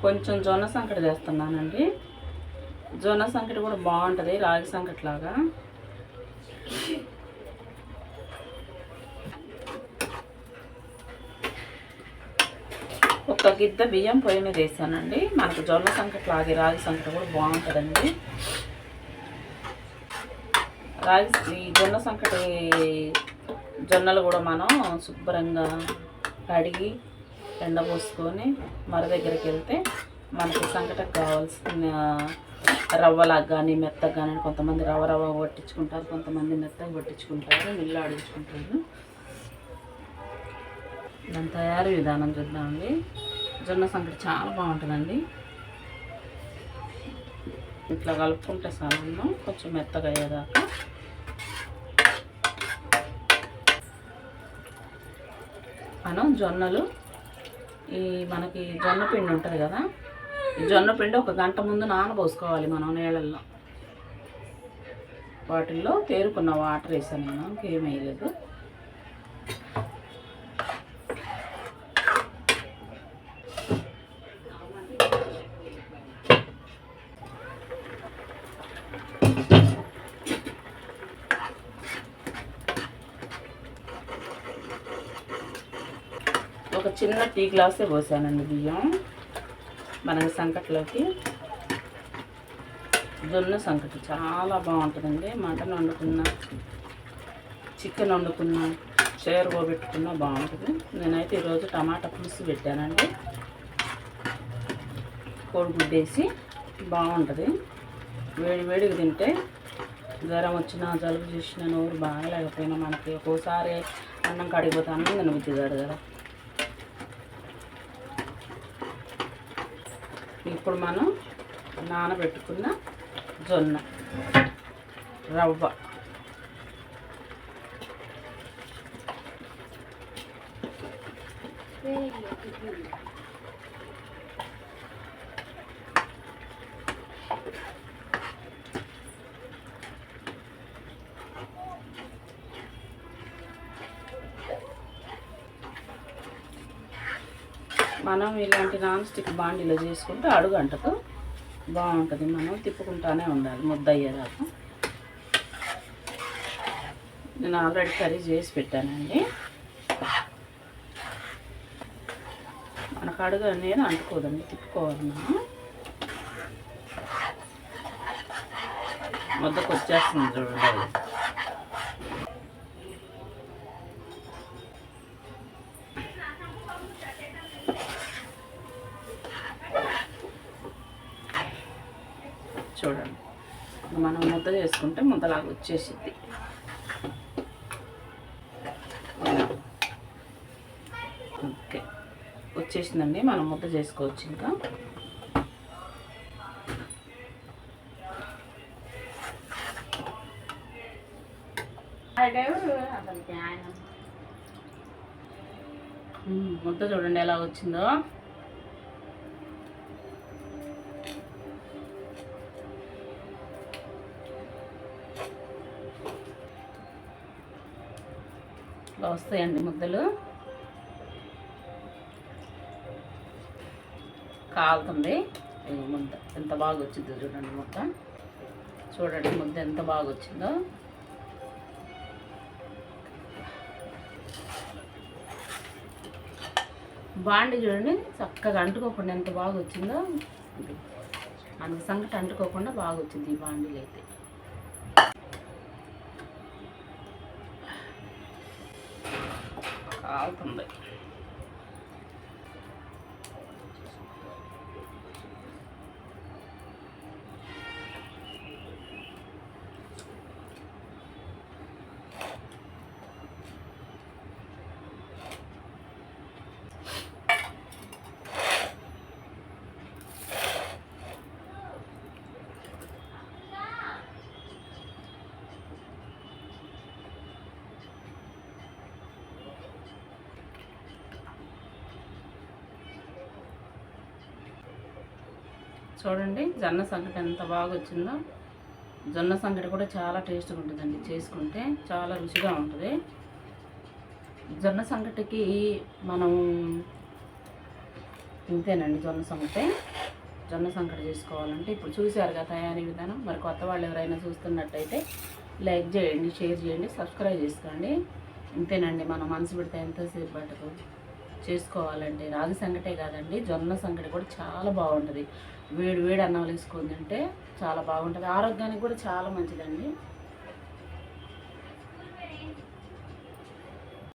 కొంచెం జొన్న సంకటి చేస్తున్నానండి. జొన్న సంకటి కూడా బాగుంటుంది రాగి సంకటి లాగా. ఒక గిద్ద బియ్యం పొయ్యి మీద వేసానండి. మనకు జొన్న సంకటి లాగే రాగి సంకటి కూడా బాగుంటుందండి. ఈ జొన్న సంకటి జొన్నలు కూడా మనం శుభ్రంగా కడిగి ఎండపోసుకొని మర దగ్గరికి వెళ్తే మనకి సంకటకు కావాల్సిన రవ్వలాగా కానీ మెత్తగా కానీ, కొంతమంది రవ్వ పట్టించుకుంటారు, కొంతమంది మెత్తగా పట్టించుకుంటారు, మిల్లు ఆడించుకుంటారు. దాని తయారీ విధానం చూద్దామండి. జొన్న సంకటి చాలా బాగుంటుందండి. ఇట్లా కలుపుకుంటే సాలను కొంచెం మెత్తగా అయ్యేదాకా మనం జొన్నలు మనకి జొన్న పిండి ఉంటుంది కదా, ఈ జొన్న పిండి 1 గంట ముందు నానబోసుకోవాలి మనం నీళ్ళల్లో. వాటిల్లో తేరుకున్న వాటర్ వేసాను నేను, ఇంకేం వేయలేదు. ఒక చిన్న టీ గ్లాసే పోసానండి బియ్యం మనకి సంకట్లోకి. జొన్న సంకటి చాలా బాగుంటుందండి. మటన్ వండుకున్నా, చికెన్ వండుకున్నా, చేరువ పెట్టుకున్నా బాగుంటుంది. నేనైతే ఈరోజు టమాటా పులుసు పెట్టానండి. కోడిగుడ్డేసి బాగుంటుంది. వేడిగా తింటే జ్వరం వచ్చినా, జలుబు చేసినా, నోరు బాగలేకపోయినా మనకి ఒక్కోసారి అన్నం కడిగిపోతే అన్నం తినబుద్ధి కాదు కదా. ఇప్పుడు మనం నానబెట్టుకున్న జొన్న రవ్వ మనం ఇలాంటి నాన్ స్టిక్ బాండీలో చేసుకుంటే అడుగు అంటకు బాగుంటుంది. మనం తిప్పుకుంటానే ఉండాలి ముద్ద అయ్యేదాకా. నేను ఆల్రెడీ కర్రీ చేసి పెట్టానండి. మనకు అడుగు అనేది అంటుకోదండి, తిప్పుకోవాలి మనం. ముద్దకు వచ్చేస్తుంది చూడండి. చూడండి, మనం ముద్ద చేసుకుంటే ముద్దలాగా వచ్చేసిద్ది. ఓకే, వచ్చేసిందండి. మనం ముద్ద చేసుకోవచ్చు. ఇంకా ముద్ద చూడండి ఎలా వచ్చిందో. ఇలా వస్తాయండి ముద్దలు. కాలుతుంది ముద్ద. ఎంత బాగా వచ్చిందో చూడండి ముద్ద. చూడండి ముద్ద ఎంత బాగా వచ్చిందో. బాండి చూడండి చక్కగా అంటుకోకుండా ఎంత బాగా వచ్చిందో. మనకి సంకటి అంటుకోకుండా బాగా వచ్చింది ఈ బాండీలు అయితే. కాలుతుంది. చూడండి జొన్న సంకటి ఎంత బాగా వచ్చిందో. జొన్న సంకటి కూడా చాలా టేస్ట్గా ఉంటుందండి. చేసుకుంటే చాలా రుచిగా ఉంటుంది. జొన్న సంకటికి మనం ఇంతేనండి జొన్న సంకటి చేసుకోవాలంటే ఇప్పుడు చూశారుగా తయారీ విధానం. మరి కొత్త వాళ్ళు ఎవరైనా చూస్తున్నట్టయితే లైక్ చేయండి, షేర్ చేయండి, సబ్స్క్రైబ్ చేసుకోండి. ఇంతేనండి, మనం మనసు పెడితే ఎంతసేపు పట్టదు చేసుకోవాలంటే. రాగి సంకటే కాదండి, జొన్న సంకటి కూడా చాలా బాగుంటుంది. వేడి వేడి అన్నం వేసుకొని తింటే చాలా బాగుంటుంది, ఆరోగ్యానికి కూడా చాలా మంచిదండి.